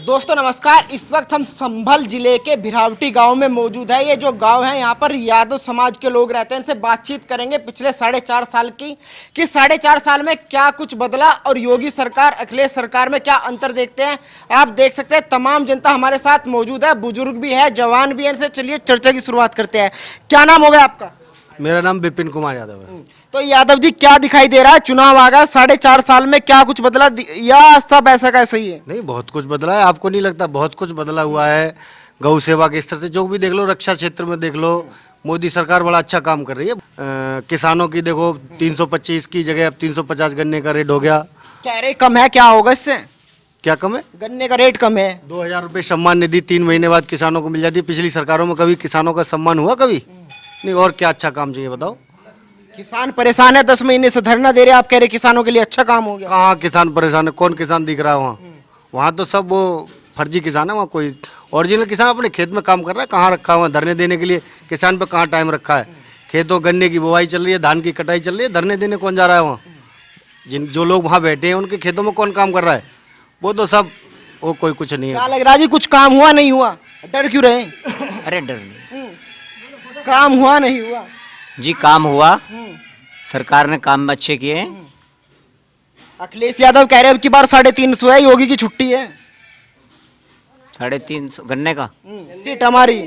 दोस्तों नमस्कार। इस वक्त हम संभल जिले के भिरावटी गांव में मौजूद है। ये जो गांव है यहाँ पर यादव समाज के लोग रहते हैं। इनसे बातचीत करेंगे पिछले 4.5 साल की कि 4.5 साल में क्या कुछ बदला और योगी सरकार अखिलेश सरकार में क्या अंतर देखते हैं। आप देख सकते हैं तमाम जनता हमारे साथ मौजूद है, बुजुर्ग भी है, जवान भी है। इनसे चलिए चर्चा की शुरुआत करते हैं। क्या नाम होगा आपका? मेरा नाम विपिन कुमार यादव है। तो यादव जी क्या दिखाई दे रहा है? चुनाव आ गया, 4.5 साल में क्या कुछ बदला या सब ऐसा कैसा ही है? नहीं, बहुत कुछ बदला है। आपको नहीं लगता? बहुत कुछ बदला हुआ है। गौ सेवा के स्तर से जो भी देख लो, रक्षा क्षेत्र में देख लो, मोदी सरकार बड़ा अच्छा काम कर रही है। किसानों की देखो 325 की जगह अब 350 गन्ने का रेट हो गया। क्या रेट कम है? क्या होगा इससे? क्या कम है? गन्ने का रेट कम है। 2000 रुपये सम्मान निधि 3 महीने बाद किसानों को मिल जाती है। पिछली सरकारों में कभी किसानों का सम्मान हुआ? कभी नहीं। और क्या अच्छा काम चाहिए बताओ? किसान परेशान है, 10 महीने से धरना दे रहे हैं। आप कह रहे किसानों के लिए अच्छा काम हो गया। कहाँ किसान परेशान है? कौन किसान दिख रहा है वहाँ? वहाँ तो सब वो फर्जी किसान है। वहाँ कोई ओरिजिनल किसान अपने खेत में काम कर रहा है। कहाँ रखा हुआ धरने देने के लिए? किसान पे कहाँ टाइम रखा है? खेतों गन्ने की बुवाई चल रही है, धान की कटाई चल रही है, धरने देने कौन जा रहा है वहाँ? जो लोग वहाँ बैठे हैं उनके खेतों में कौन काम कर रहा है? वो तो सब वो कोई कुछ नहीं है। क्या लग रहा है जी, कुछ काम हुआ नहीं हुआ? डर क्यों रहे? अरे डर नहीं काम हुआ नहीं हुआ? जी, काम हुआ। सरकार ने काम अच्छे किए हैं। अखिलेश यादव कह रहे हैं अब की बार 350 है, योगी की छुट्टी है। 350 गन्ने का सीट हमारी।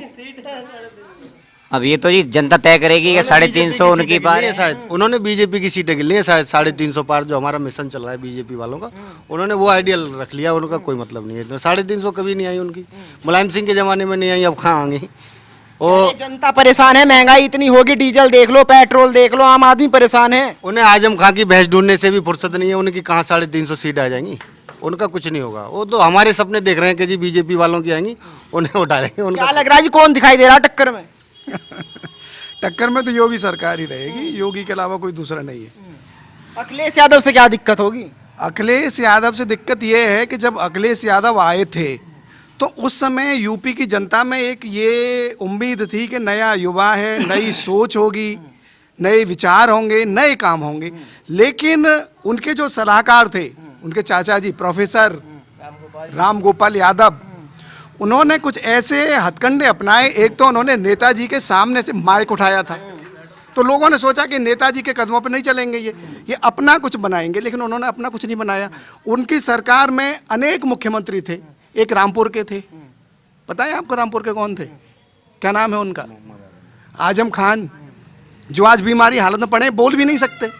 अब ये तो जी जनता तय करेगी कि 350 उनकी पार है। शायद उन्होंने बीजेपी की सीटें गिनी है शायद। 350 पार जो हमारा मिशन चल रहा है बीजेपी वालों का, उन्होंने वो आइडियल रख लिया। उनका कोई मतलब नहीं है। 350 कभी नहीं आई उनकी। मुलायम सिंह के जमाने में नहीं आई, अब कहाँ आएंगी? अरे जनता परेशान है, महंगाई इतनी होगी, डीजल देख लो, पेट्रोल देख लो, आम आदमी परेशान है। उन्हें आजम खां की भैंस ढूंढने से भी फुर्सत नहीं है। उनकी कहाँ 350 सीट आ जाएंगी? उनका कुछ नहीं होगा। वो तो हमारे सपने देख रहे हैं कि जी बीजेपी वालों की आएंगी, उन्हें उठा लेंगे। उनका क्या लग रहा है जी, कौन दिखाई दे रहा है टक्कर में? टक्कर में तो योगी सरकार ही रहेगी। योगी के अलावा कोई दूसरा नहीं है। अखिलेश यादव से क्या दिक्कत होगी? अखिलेश यादव से दिक्कत यह है कि जब अखिलेश यादव आए थे तो उस समय यूपी की जनता में एक ये उम्मीद थी कि नया युवा है, नई सोच होगी, नए विचार होंगे, नए काम होंगे। लेकिन उनके जो सलाहकार थे, उनके चाचा जी प्रोफेसर राम गोपाल यादव, उन्होंने कुछ ऐसे हथकंडे अपनाए। एक तो उन्होंने नेताजी के सामने से माइक उठाया था, तो लोगों ने सोचा कि नेताजी के कदमों पर नहीं चलेंगे, ये अपना कुछ बनाएंगे। लेकिन उन्होंने अपना कुछ नहीं बनाया। उनकी सरकार में अनेक मुख्यमंत्री थे। एक रामपुर के थे, पता है आपको रामपुर के कौन थे? क्या नाम है उनका? आजम खान, जो आज बीमारी हालत में पड़े, बोल भी नहीं सकते।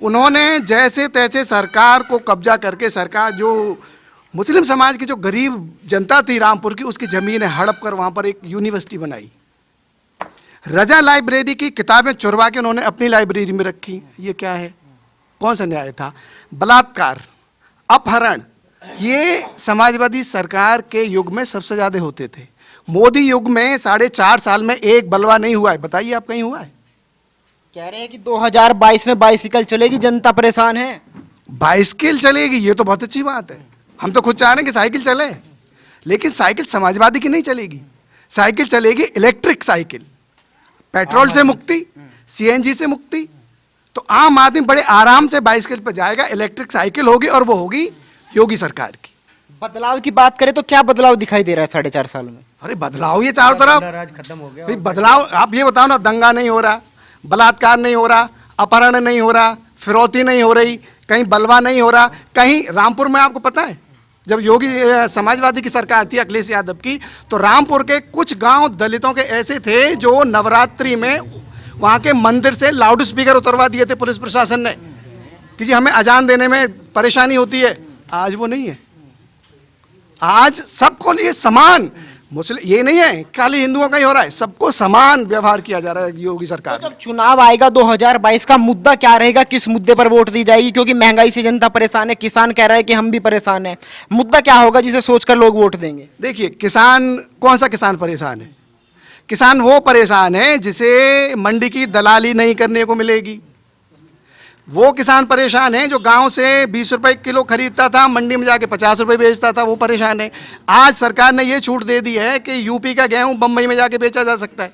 उन्होंने जैसे तैसे सरकार को कब्जा करके, सरकार जो मुस्लिम समाज की जो गरीब जनता थी रामपुर की, उसकी ज़मीनें हड़प कर वहाँ पर एक यूनिवर्सिटी बनाई। रजा लाइब्रेरी की किताबें चुरवा के उन्होंने अपनी लाइब्रेरी में रखी। ये क्या है? कौन सा न्याय था? बलात्कार, अपहरण, ये समाजवादी सरकार के युग में सबसे ज़्यादा होते थे। मोदी युग में 4.5 साल में एक बलवा नहीं हुआ है। बताइए आप, कहीं हुआ है? कह रहे हैं कि 2022 में बाइसिकल चलेगी, जनता परेशान है। बाइसिकल चलेगी, ये तो बहुत अच्छी बात है। हम तो खुद चाह रहे हैं कि साइकिल चले, लेकिन साइकिल समाजवादी की नहीं चलेगी। साइकिल चलेगी इलेक्ट्रिक साइकिल, पेट्रोल से मुक्ति, सीएनजी से मुक्ति। तो आम आदमी बड़े आराम से बाइसिकल पर जाएगा। इलेक्ट्रिक साइकिल होगी और वो होगी योगी सरकार की। बदलाव की बात करें तो क्या बदलाव दिखाई दे रहा है 4.5 साल में? अरे बदलाव ये चारों तरफ खत्म हो गया। भाई बदलाव आप ये बताओ ना, दंगा नहीं हो रहा, बलात्कार नहीं हो रहा, अपहरण नहीं हो रहा, फिरौती नहीं हो रही, कहीं बलवा नहीं हो रहा। कहीं रामपुर में आपको पता है, जब योगी समाजवादी की सरकार थी अखिलेश यादव की, तो रामपुर के कुछ गांव दलितों के ऐसे थे जो नवरात्रि में वहाँ के मंदिर से लाउड स्पीकर उतरवा दिए थे पुलिस प्रशासन ने कि जी हमें अजान देने में परेशानी होती है। आज वो नहीं है। आज सबको लिए समान, मुस्लिम ये नहीं है खाली हिंदुओं का ही हो रहा है, सबको समान व्यवहार किया जा रहा है योगी सरकार तो जब चुनाव आएगा 2022 का, मुद्दा क्या रहेगा? किस मुद्दे पर वोट दी जाएगी? क्योंकि महंगाई से जनता परेशान है, किसान कह रहा है कि हम भी परेशान हैं। मुद्दा क्या होगा जिसे सोचकर लोग वोट देंगे? देखिए, किसान, कौन सा किसान परेशान है? किसान वो परेशान है जिसे मंडी की दलाली नहीं करने को मिलेगी। वो किसान परेशान है जो गांव से 20 रुपए किलो खरीदता था, मंडी में जाके 50 रुपए बेचता था, वो परेशान है। आज सरकार ने ये छूट दे दी है कि यूपी का गेहूं बम्बई में जाके बेचा जा सकता है।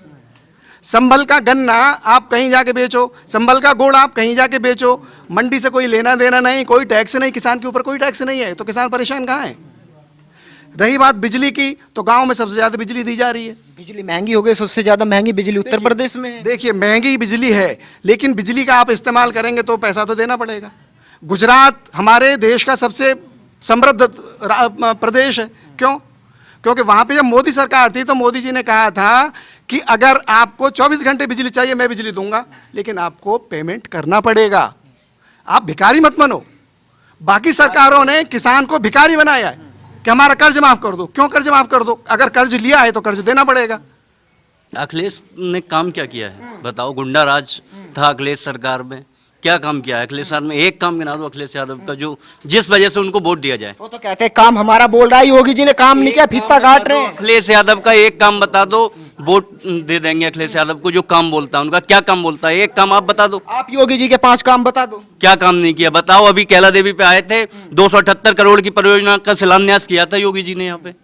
संभल का गन्ना आप कहीं जाके बेचो, संभल का गुड़ आप कहीं जाके बेचो, मंडी से कोई लेना देना नहीं, कोई टैक्स नहीं, किसान के ऊपर कोई टैक्स नहीं है। तो किसान परेशान कहाँ है? रही बात बिजली की, तो गांव में सबसे ज्यादा बिजली दी जा रही है। बिजली महंगी हो गई, सबसे ज्यादा महंगी बिजली उत्तर प्रदेश में है। देखिए महंगी बिजली है, लेकिन बिजली का आप इस्तेमाल करेंगे तो पैसा तो देना पड़ेगा। गुजरात हमारे देश का सबसे समृद्ध प्रदेश है। क्यों? क्योंकि वहां पे जब मोदी सरकार थी तो मोदी जी ने कहा था कि अगर आपको 24 घंटे बिजली चाहिए मैं बिजली दूंगा, लेकिन आपको पेमेंट करना पड़ेगा, आप भिखारी मत बनो। बाकी सरकारों ने किसान को भिखारी बनाया है कि हमारा कर्ज माफ कर दो। क्यों कर्ज माफ कर दो? अगर कर्ज लिया है तो कर्ज देना पड़ेगा। अखिलेश ने काम क्या किया है बताओ? गुंडा राज था अखिलेश सरकार में, क्या काम किया है अखिलेश सरकार में? एक काम गिना दो अखिलेश यादव का जो जिस वजह से उनको वोट दिया जाए। वो तो कहते हैं काम हमारा बोल रहा है, योगी जी ने काम नहीं किया, फीता काट रहे हैं। अखिलेश यादव का एक काम बता दो, वोट दे देंगे अखिलेश यादव को। जो काम बोलता है उनका, क्या काम बोलता है, एक काम आप बता दो। आप योगी जी के 5 काम बता दो। क्या काम नहीं किया बताओ? अभी कैला देवी पे आए थे, 278 करोड़ की परियोजना का शिलान्यास किया था योगी जी ने यहाँ पे।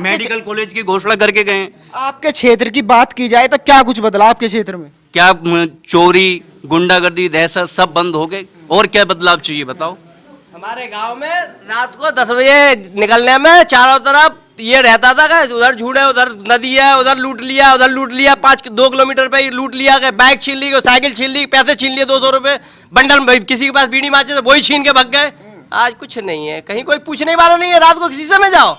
मेडिकल कॉलेज की घोषणा करके गए। आपके क्षेत्र की बात की जाए तो क्या कुछ बदला आपके क्षेत्र में? क्या चोरी, गुंडागर्दी, दहशत सब बंद हो गए? और क्या बदलाव चाहिए बताओ? हमारे गांव में रात को 10 बजे निकलने में चारों तरफ ये रहता था कि उधर झूठ है, उधर नदी है, उधर लूट लिया, उधर लूट लिया, 2 किलोमीटर पे लूट लिया, बाइक छीन ली, साइकिल छीन ली, पैसे छीन लिए 200 रुपए बंडल, किसी के पास बीड़ी माचे तो वही छीन के भाग गए। आज कुछ नहीं है, कहीं कोई पूछने वाला नहीं है। रात को किसी समय जाओ,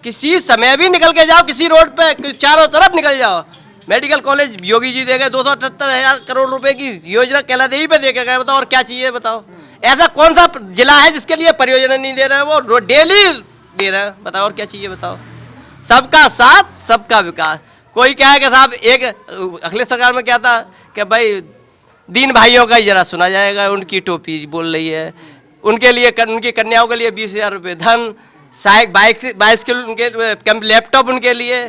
किसी समय भी निकल के जाओ, किसी रोड पे चारों तरफ निकल जाओ। मेडिकल कॉलेज योगी जी दे गए, 278,000 करोड़ रुपए की योजना कैला देवी पे दे के गए। बताओ और क्या चाहिए बताओ? ऐसा कौन सा जिला है जिसके लिए परियोजना नहीं दे रहे हैं? वो डेली दे रहे हैं। बताओ और क्या चाहिए बताओ? सबका साथ सबका विकास। कोई क्या है कि साहब, एक अखिलेश सरकार में क्या था कि भाई दीन भाइयों का ही जरा सुना जाएगा, उनकी टोपी बोल रही है, उनके लिए उनकी कन्याओं के लिए 20,000 रुपये धन, बाइसिकल उनके, लैपटॉप उनके लिए।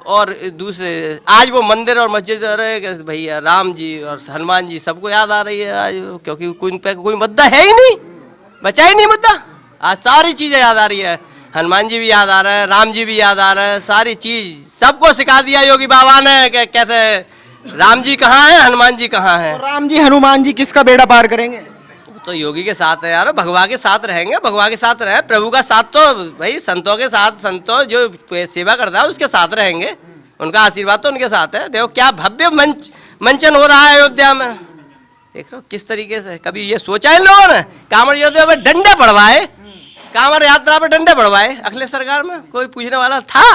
और दूसरे आज वो मंदिर और मस्जिद रहे भैया, राम जी और हनुमान जी सबको याद आ रही है आज, क्योंकि कोई पे कोई मुद्दा है ही नहीं, बचा ही नहीं मुद्दा। आज सारी चीज़ें याद आ रही है, हनुमान जी भी याद आ रहे हैं, राम जी भी याद आ रहे हैं, सारी चीज़ सबको सिखा दिया योगी बाबा ने कि कैसे राम जी कहाँ हैं, हनुमान जी कहाँ हैं। राम जी हनुमान जी किसका बेड़ा पार करेंगे? तो योगी के साथ है यार, भगवा के साथ रहेंगे, भगवा के साथ रहे, प्रभु का साथ तो भाई संतों के साथ, संतों जो सेवा करता है उसके साथ रहेंगे, उनका आशीर्वाद तो उनके साथ है। देखो क्या भव्य मंचन हो रहा है अयोध्या में, देख रहे हो किस तरीके से। कभी ये सोचा इन लोगों ने कांवड़ यात्रा पे डंडे पड़वाए, कांवड़ यात्रा पे डंडे पड़वाए अखिलेश सरकार में? कोई पूछने वाला था?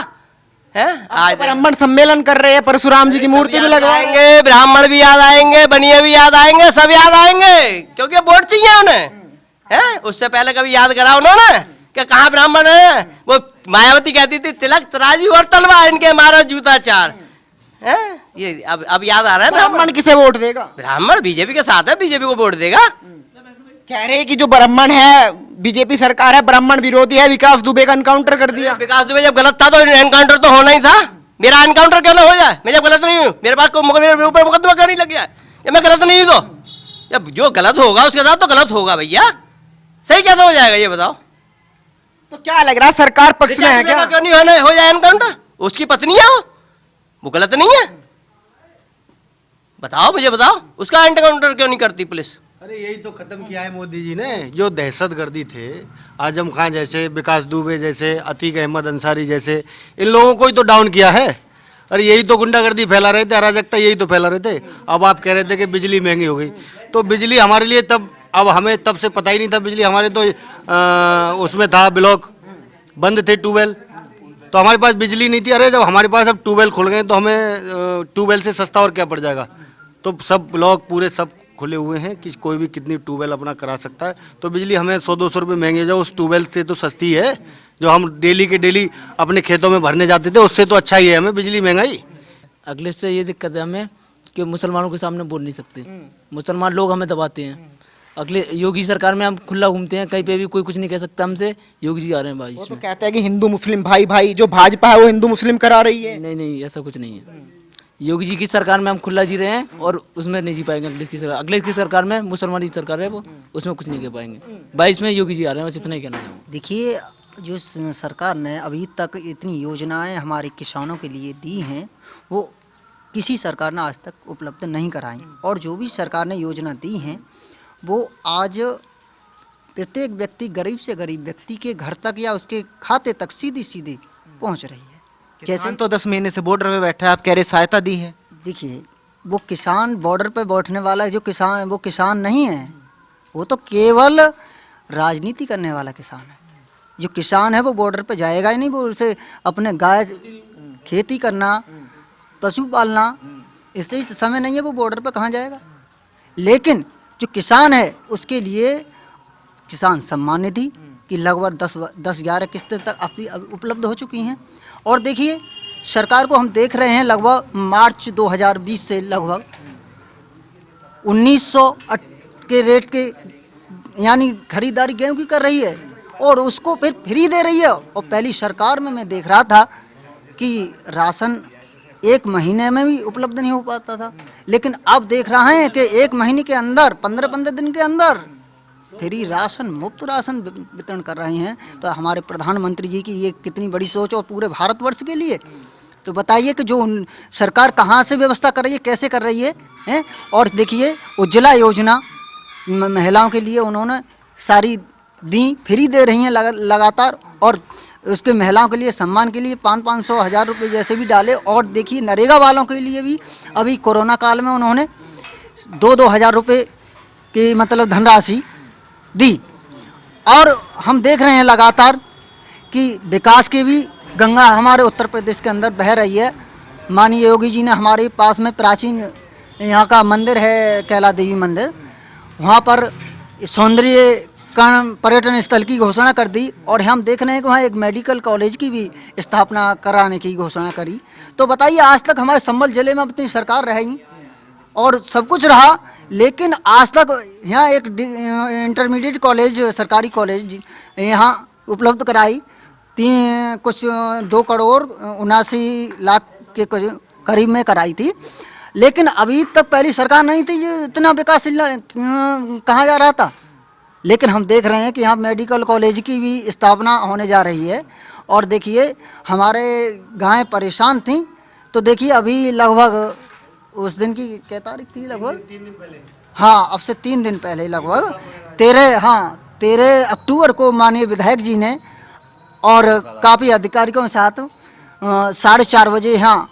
आज ब्राह्मण सम्मेलन कर रहे हैं, परशुराम जी की मूर्ति भी लगाएंगे, ब्राह्मण भी याद आएंगे, बनिए भी याद आएंगे, सब याद आएंगे, क्योंकि वोट चाहिए उन्हें। हैं उससे पहले कभी याद करा उन्होंने कि कहाँ ब्राह्मण है? वो मायावती कहती थी तिलक तराजू और तलवार इनके मारो जूता चार। हैं ये अब याद आ रहा है। ब्राह्मण किसे वोट देगा? ब्राह्मण बीजेपी के साथ है, बीजेपी को वोट देगा। कह रहे हैं कि जो ब्राह्मण है, बीजेपी सरकार है, ब्राह्मण विरोधी है, विकास दुबे का एनकाउंटर कर दिया। विकास दुबे जब गलत था तो एनकाउंटर तो होना ही था। मेरा एनकाउंटर क्यों ना हो जाए? मैं जब गलत नहीं हूँ, मेरे पास मेरे ऊपर मुकदमा क्यों नहीं लग गया? जब मैं गलत नहीं हूँ तो जब जो गलत होगा उसके साथ तो गलत होगा भैया, सही कैसे हो जाएगा ये बताओ? तो क्या लग रहा है सरकार पक्ष में है क्या? क्यों नहीं होना हो जाए एनकाउंटर? उसकी पत्नी है वो गलत नहीं है? बताओ मुझे, बताओ उसका एनकाउंटर क्यों नहीं करती पुलिस? अरे यही तो खत्म किया है मोदी जी ने। जो दहशतगर्दी थे, आजम खान जैसे, विकास दुबे जैसे, अतीक अहमद अंसारी जैसे, इन लोगों को ही तो डाउन किया है। अरे यही तो गुंडागर्दी फैला रहे थे, अराजकता यही तो फैला रहे थे। अब आप कह रहे थे कि बिजली महंगी हो गई, तो बिजली हमारे लिए तब, अब हमें तब से पता ही नहीं था बिजली हमारे तो उसमें था, ब्लॉक बंद थे, ट्यूबवेल, तो हमारे पास बिजली नहीं थी। अरे जब हमारे पास अब ट्यूबवेल खुल गए तो हमें ट्यूबवेल से सस्ता और क्या पड़ जाएगा? तो सब ब्लॉक पूरे सब खुले हुए हैं कि कोई भी कितनी ट्यूबवेल अपना करा सकता है। तो बिजली हमें 100-200 रुपये महंगे जाओ, उस ट्यूबवेल से तो सस्ती है जो हम डेली के डेली अपने खेतों में भरने जाते थे, उससे तो अच्छा ही है हमें बिजली महंगाई। अगले से ये दिक्कत है हमें कि मुसलमानों के सामने बोल नहीं सकते, मुसलमान लोग हमें दबाते हैं। अगले योगी सरकार में हम खुला घूमते हैं, कहीं पे भी कोई कुछ नहीं कह सकता हमसे। योगी जी आ रहे हैं भाई, वो तो कहते हैं कि हिंदू मुस्लिम भाई भाई, जो भाजपा है वो हिंदू मुस्लिम करा रही है। नहीं नहीं ऐसा कुछ नहीं है। योगी जी की सरकार में हम खुला जी रहे हैं और उसमें नहीं जी पाएंगे। अगले की सरकार में मुसलमान की सरकार है वो, उसमें कुछ नहीं कह पाएंगे। 22 में योगी जी आ रहे हैं, बस इतना ही कहना है। देखिए जो सरकार ने अभी तक इतनी योजनाएं हमारे किसानों के लिए दी हैं, वो किसी सरकार ने आज तक उपलब्ध नहीं कराई। और जो भी सरकार ने योजना दी हैं वो आज प्रत्येक व्यक्ति, गरीब से गरीब व्यक्ति के घर तक या उसके खाते तक सीधी सीधी पहुंच रही है। किसान तो 10 महीने से बॉर्डर पे बैठा है, आप कह रहे सहायता दी है। देखिए, वो किसान बॉर्डर पे बैठने वाला जो किसान, वो किसान नहीं है, वो तो केवल राजनीति करने वाला किसान है। जो किसान है वो बॉर्डर पे जाएगा ही नहीं, वो उसे अपने गाय खेती करना, पशु पालना, इससे ही समय नहीं है, वो बॉर्डर पे कहाँ जाएगा। लेकिन जो किसान है उसके लिए किसान सम्मान निधि की लगभग 10-11 किस्तें तक उपलब्ध हो चुकी हैं। और देखिए, सरकार को हम देख रहे हैं लगभग मार्च 2020 से लगभग 1900 के रेट के यानी खरीदारी गेहूं की कर रही है और उसको फिर फ्री दे रही है। और पहली सरकार में मैं देख रहा था कि राशन 1 महीने में भी उपलब्ध नहीं हो पाता था, लेकिन अब देख रहा है कि 1 महीने के अंदर 15-15 दिन के अंदर फ्री राशन, मुफ्त राशन वितरण कर रहे हैं। तो हमारे प्रधानमंत्री जी की ये कितनी बड़ी सोच और पूरे भारतवर्ष के लिए। तो बताइए कि जो सरकार कहाँ से व्यवस्था कर रही है, कैसे कर रही है, हैं? और देखिए, उज्ज्वला योजना महिलाओं के लिए उन्होंने सारी दी, फ्री दे रही हैं लगातार। और उसके महिलाओं के लिए सम्मान के लिए 500-500 हज़ार रुपये जैसे भी डाले। और देखिए, नरेगा वालों के लिए भी अभी कोरोना काल में उन्होंने 2-2 हज़ार रुपये की मतलब धनराशि दी। और हम देख रहे हैं लगातार कि विकास की भी गंगा हमारे उत्तर प्रदेश के अंदर बह रही है। माननीय योगी जी ने हमारे पास में प्राचीन यहाँ का मंदिर है, कैला देवी मंदिर, वहाँ पर सौंदर्यीकरण पर्यटन स्थल की घोषणा कर दी। और हम देख रहे हैं कि वहाँ एक मेडिकल कॉलेज की भी स्थापना कराने की घोषणा करी। तो बताइए, आज तक हमारे संभल जिले में अपनी सरकार रही और सब कुछ रहा, लेकिन आज तक यहाँ एक इंटरमीडिएट कॉलेज, सरकारी कॉलेज यहाँ उपलब्ध कराई, 2 करोड़ 79 लाख के करीब में कराई थी। लेकिन अभी तक पहली सरकार नहीं थी, ये इतना विकास कहाँ जा रहा था। लेकिन हम देख रहे हैं कि यहाँ मेडिकल कॉलेज की भी स्थापना होने जा रही है। और देखिए, हमारे गायें परेशान थीं, तो देखिए अभी लगभग उस दिन की क्या तारीख थी, लगभग 3 दिन पहले, हाँ, अब से 3 दिन पहले लगभग 13 अक्टूबर को माननीय विधायक जी ने और काफ़ी अधिकारियों के साथ 4:30 बजे यहाँ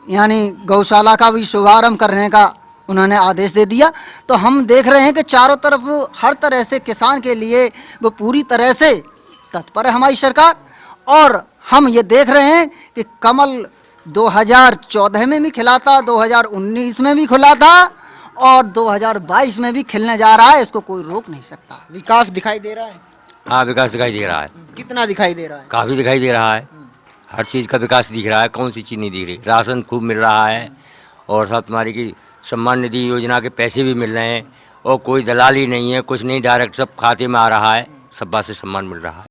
यानी गौशाला का भी शुभारंभ करने का उन्होंने आदेश दे दिया। तो हम देख रहे हैं कि चारों तरफ हर तरह से किसान के लिए वो पूरी तरह से तत्पर है हमारी सरकार। और हम ये देख रहे हैं कि कमल 2014 में भी खिला था, 2019 में भी खुला था और 2022 में भी खिलने जा रहा है। इसको कोई रोक नहीं सकता। विकास दिखाई दे रहा है? हाँ, विकास दिखाई दे रहा है। कितना दिखाई दे रहा है? काफ़ी दिखाई दे रहा है, हर चीज़ का विकास दिख रहा है। कौन सी चीज़ नहीं दिख रही? राशन खूब मिल रहा है और सब तुम्हारी की सम्मान निधि योजना के पैसे भी मिल रहे हैं और कोई दलाली नहीं है, कुछ नहीं, डायरेक्ट सब खाते में आ रहा है, सब बात से सम्मान मिल रहा है।